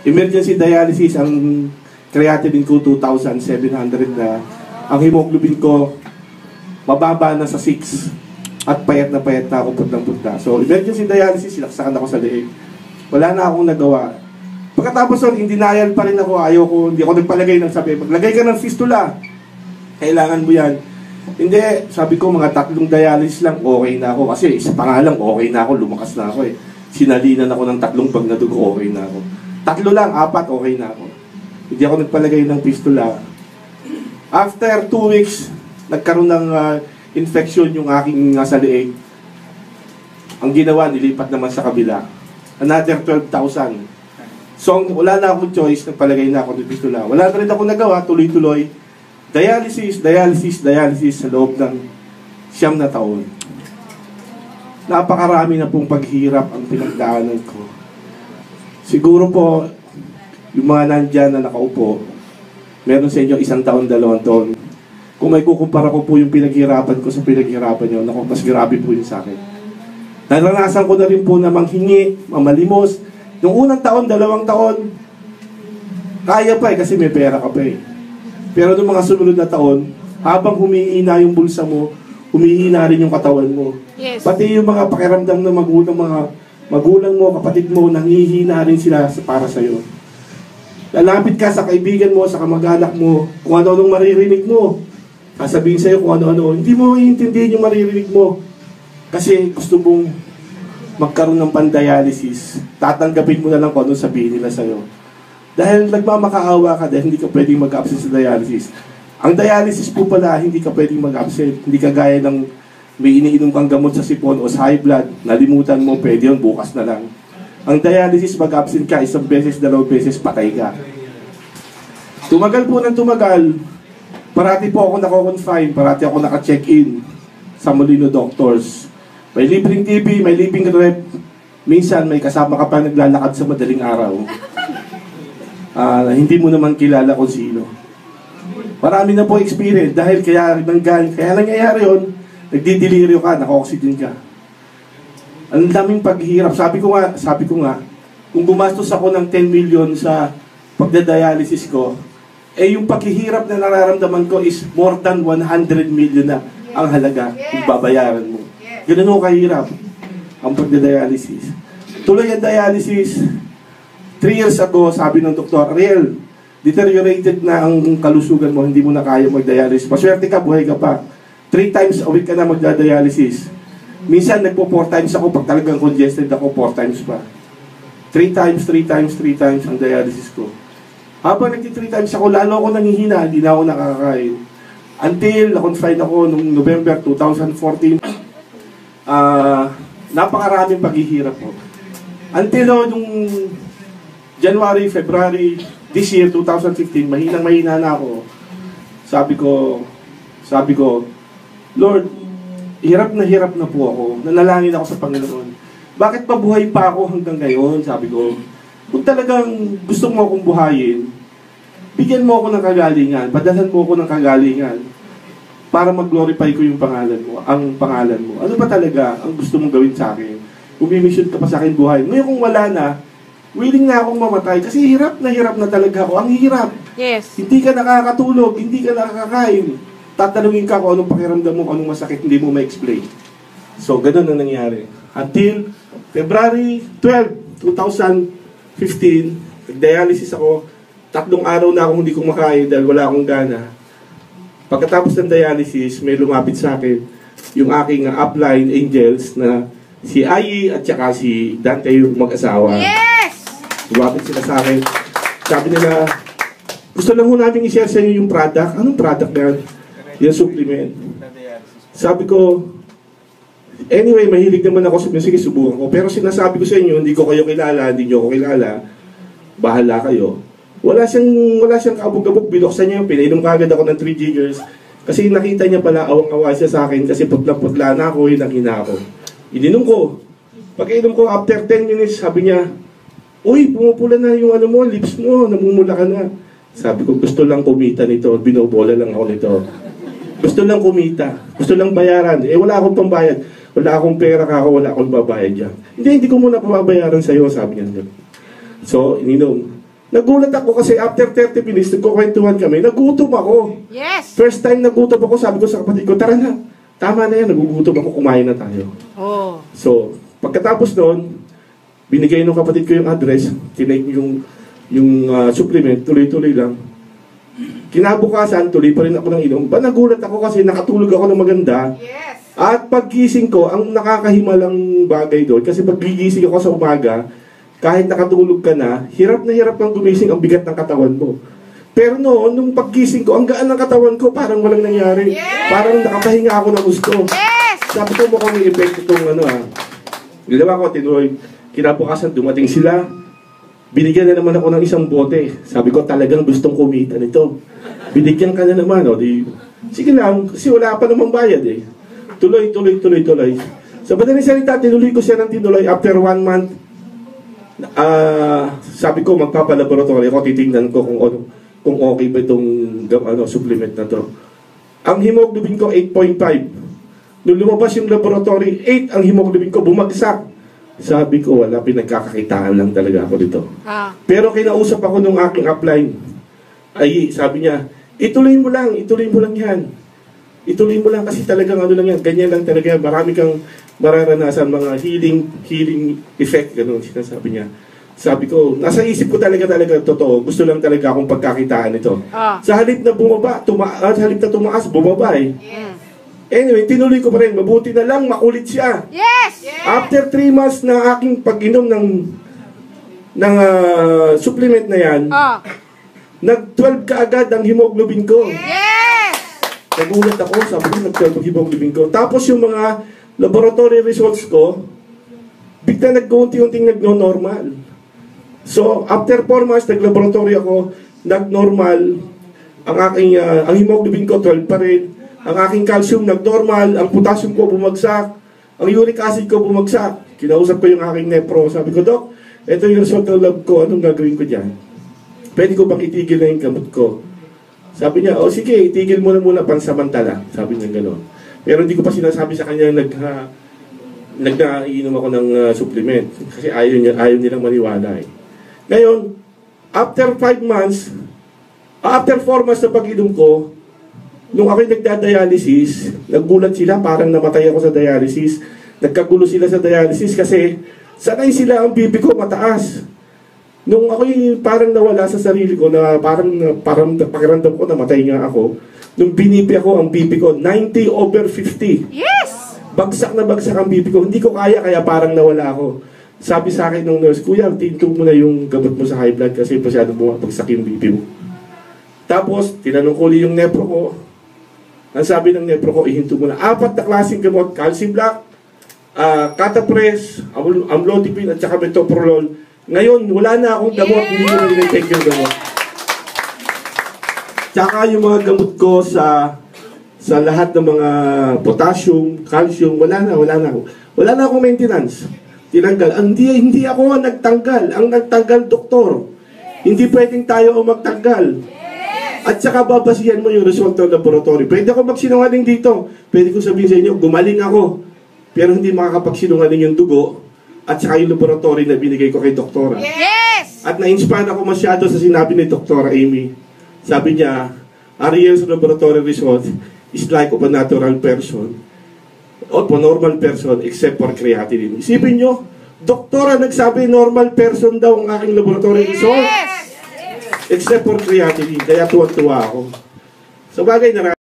Emergency dialysis, ang creatinine ko 2,700 na. Ang hemoglobin ko, mababa na sa 6. At payat na ako, putlang-putla. So, emergency dialysis, sinaksakan ako sa leeg. Wala na akong nagawa. Pagkatapos nun, in denial pa rin ako. Hindi ako nagpalagay ng sabi, maglagay ka ng fistula. Kailangan mo yan. Hindi, sabi ko, mga 3 dialysis lang, okay na ako. Kasi isa pa nga lang, okay na ako, lumakas na ako eh. Sinalinan ako ng 3 pag nadugo, okay na ako. 3 lang, 4, okay na ako. Hindi ako nagpalagay ng fistula. After 2 weeks, nagkaroon ng infection yung aking nasa leeg. Ang ginawa, nilipat naman sa kabila. Another 12,000. So, wala na akong choice, nagpalagay na ako ng fistula. Wala na rin ako nagawa, tuloy-tuloy. Dialysis sa loob ng 9 na taon. Napakarami na pong paghirap ang pinagdaanan ko. Siguro po, yung mga nandyan na nakaupo, meron sa inyo 1 taon, 2 taon. Kung may kukumpara ko po yung pinaghirapan ko sa pinaghirapan nyo, naku, mas grabe po yun sa akin. Naranasan ko na rin po na manghingi, mamalimos. Yung unang taon, 2 taon, kaya pa eh, kasi may pera ka pa eh. Pero noong mga sumunod na taon, habang humihina yung bulsa mo, humihina rin yung katawan mo. Yes. Pati yung mga pakiramdam ng mga magulang mo, kapatid mo, nanghihina rin sila para sa'yo. Lalapit ka sa kaibigan mo, sa kamag-anak mo, kung ano-anong maririnig mo. Sasabihin sa'yo kung ano-ano. Hindi mo iintindihin yung maririnig mo. Kasi gusto mong magkaroon ng pandialysis. Tatanggapin mo na lang kung ano sabihin nila sa'yo. Dahil nagmamakaawa ka dahil hindi ka pwedeng mag-absent sa dialysis. Ang dialysis po pala, hindi ka pwedeng mag-absent. Hindi ka gaya ng may iniinom kang gamot sa sipon o sa high blood. Nalimutan mo, pwede yun, bukas na lang. Ang dialysis, mag-absent ka, 1 beses, 2 beses, patay ka. Tumagal po ng tumagal. Parati po ako nako-confine, parati ako naka-check-in sa Molino Doctors. May libreng TV, may libreng rep. Minsan may kasama ka pa naglalakad sa madaling araw. Hindi mo naman kilala kung sino. Marami na po experience dahil kaya nangyayari yun, nagdidelirio ka, naka-oxygen ka. Ang daming paghihirap. Sabi ko nga, kung gumastos ako ng 10 million sa pagdadialysis ko, yung paghihirap na nararamdaman ko is more than 100 million na ang halaga kung babayaran mo. Ganun o kahirap ang pagdadialysis. Tuloy ang dialysis. 3 years ago, sabi ng doktor, Ariel, deteriorated na ang kalusugan mo, hindi mo na kaya magdialysis. Paswerte ka, buhay ka pa. 3 times a week ka na magdadialysis. Minsan, nagpo 4 times ako, pag talagang congested ako, 4 times pa. 3 times ang dialysis ko. Habang nagti 3 times ako, lalo ako nanghihina, hindi na ako nakakain. Until, na-confine ako noong November 2014, napakaraming paghihirap ko. Until nung January, February, this year, 2015, mahina na ako. Sabi ko, Lord, hirap na po ako. Nanalangin ako sa Panginoon. Bakit mabuhay pa ako hanggang ngayon? Sabi ko, kung talagang gusto mo akong buhayin, bigyan mo ako ng kagalingan, padalhan mo ako ng kagalingan para mag-glorify ko yung ang pangalan mo. Ano ba talaga ang gusto mong gawin sa akin? Umimission ka pa sa akin buhay. Ngayon kung wala na, willing na akong mamatay kasi hirap na talaga ako. Ang hirap. Yes. Hindi ka nakakatulog, hindi ka nakakakain. Tatanungin ka kung anong pakiramdam mo, kung anong masakit, hindi mo ma-explain. So, ganun ang nangyari. Until February 12, 2015, nag-dialysis ako. 3 araw na akong hindi kumakain dahil wala akong gana. Pagkatapos ng dialysis, may lumapit sa akin yung aking upline angels na si Ayi at saka si Dante, yung mag-asawa. Yes! Lumapit sila sa akin. Sabi nila, gusto lang ho namin i-share sa inyo yung product. Anong product na yan? Yung supplement. Sabi ko, anyway, mahilig naman ako sa sige, subukan ko. Pero sinasabi ko sa inyo, hindi ko kayo kilala, hindi nyo ako kilala. Bahala kayo. Wala siyang kaabog-abog, binuksan niya yung pinainom kagad ako ng 3 jiggers. Kasi nakita niya pala, awang-awa siya sa akin kasi putla-putla na ako, yun ang hina ko. Ininom ko. Pag-inom ko, after 10 minutes, sabi niya, uy, pumupula na yung ano mo, lips mo, namumula ka na. Sabi ko, gusto lang kumita nito, binobola lang ako nito. Gusto lang kumita, gusto lang bayaran. Wala akong pambayad. Wala akong pera ka ako, wala akong babayad dyan. Hindi ko muna pababayaran sa'yo, sabi niya. So, ininom. Nagulat ako kasi after 30 minutes, nagkukwentuhan kami, nagutom ako. Yes! First time nagutom ako, sabi ko sa kapatid ko, tara na, tama na yan, nagugutom ako, kumain na tayo. Oh. So, pagkatapos noon, binigay ng kapatid ko yung address, tinake yung supplement, tuloy-tuloy lang. Kinabukasan, tuloy pa rin ako ng inom. Nagulat ako kasi nakatulog ako ng maganda. Yes! At paggising ko, ang nakakahimalang bagay doon, kasi paggigising ako sa umaga, kahit nakatulog ka na hirap kang gumising, ang bigat ng katawan mo. Pero noon, nung paggising ko, ang gaan ng katawan ko, parang walang nangyari. Yes! Parang nakapahinga ako ng gusto. Yes! Sabi ko, mukhang may effect itong Ginawa ko, tinuloy. Kinabukasan, dumating sila. Binigyan na naman ako ng isang bote. Sabi ko, talagang gustong kumita nito. Binigyan ka na naman, o. Sige lang, kasi wala pa namang bayad eh. Tuloy. Sa madaling salita, tinuloy ko siya ng tinuloy. After 1 month, sabi ko, magpapalaboratory ako, titingnan ko kung okay ba itong supplement na to. Ang hemoglobin ko, 8.5. Nung lumabas yung laboratory, 8 ang hemoglobin ko, bumagsak. Sabi ko, wala, pinagkakakitaan lang talaga ako dito. Pero kinausap ako nung aking upline. Ay, sabi niya, ituloy mo lang yan. Ituloy mo lang kasi talagang lang yan. Ganyan lang talaga. Marami kang mararanasan mga healing effect. Ganun sinasabi niya. Sabi ko, nasa isip ko talaga totoo. Gusto lang talaga akong pagkakitaan ito. Sa halip na tumaas, bumaba eh. Anyway, tinuloy ko pa rin. Mabuti na lang, makulit siya. Yes! After 3 months na aking pag-inom ng supplement na yan, nag-12 ka agad ang hemoglobin ko. Yes! Nagulat ako, sabi ko, nag-12 ang hemoglobin ko. Tapos yung mga laboratory results ko, bigla nag-unti-unting nag-normal. So, after 4 months, nag-laboratory ako, nag-normal, ang hemoglobin ko 12 pa rin, ang aking calcium nag-normal, ang potassium ko bumagsak, ang uric acid ko bumagsak. Kinausap ko yung aking nepro, sabi ko, Dok, ito yung result ng lab ko, anong gagawin ko dyan? Pwede ko bang itigil na yung gamot ko? Sabi niya, sige, itigil mo na muna pansamantala. Sabi niya gano'n. Pero hindi ko pa sinasabi sa kanya nag-iinom ako ng supplement. Kasi ayaw nilang maniwala eh. Ngayon, after 4 months na pag-inom ko, nung ako'y nagda-dialysis, naggulat sila, parang namatay ako sa dialysis. Nagkagulo sila sa dialysis kasi sanay sila ang BP ko mataas. Nung ako'y parang nawala sa sarili ko, na parang pakiramdam ko, namatay nga ako. Nung binipi ako, ang BP ko, 90/50. Yes! Bagsak na bagsak ang BP ko. Hindi ko kaya parang nawala ako. Sabi sa akin ng nurse, Kuya, tintog mo na yung gamot mo sa high blood kasi masyadong bumabagsak yung BP mo. Tapos, tinanong ko ulit yung nepro ko. Ang sabi ng nepro ko, ihinto mo na 4 na klaseng gamot, calcium block, catapres, amlodipine at saka metoprolol. Ngayon, wala na akong gamot, hindi ko na dinitake yung gamot. Tsaka yung mga gamot ko sa lahat ng mga potassium, calcium, wala na ako. Wala na akong maintenance. Tinanggal. Hindi ako ang nagtanggal. Ang nagtanggal, doktor. Hindi pwedeng tayo ang magtanggal. At saka babasihan mo yung result ng laboratory. Pwede ako magsinungaling dito. Pwede ko sabihin sa inyo, gumaling ako. Pero hindi makakapagsinungaling yung dugo at saka yung laboratory na binigay ko kay doktora. Yes! At na-inspire ako masyado sa sinabi ni Doktora Amy. Sabi niya, Ariel's laboratory result is like of a natural person or a normal person except for creatinine. Isipin nyo, doktora nagsabi normal person daw ang aking laboratory result. Yes! Except for creatinine. Kaya tuwa-tuwa ako. Sa bagay na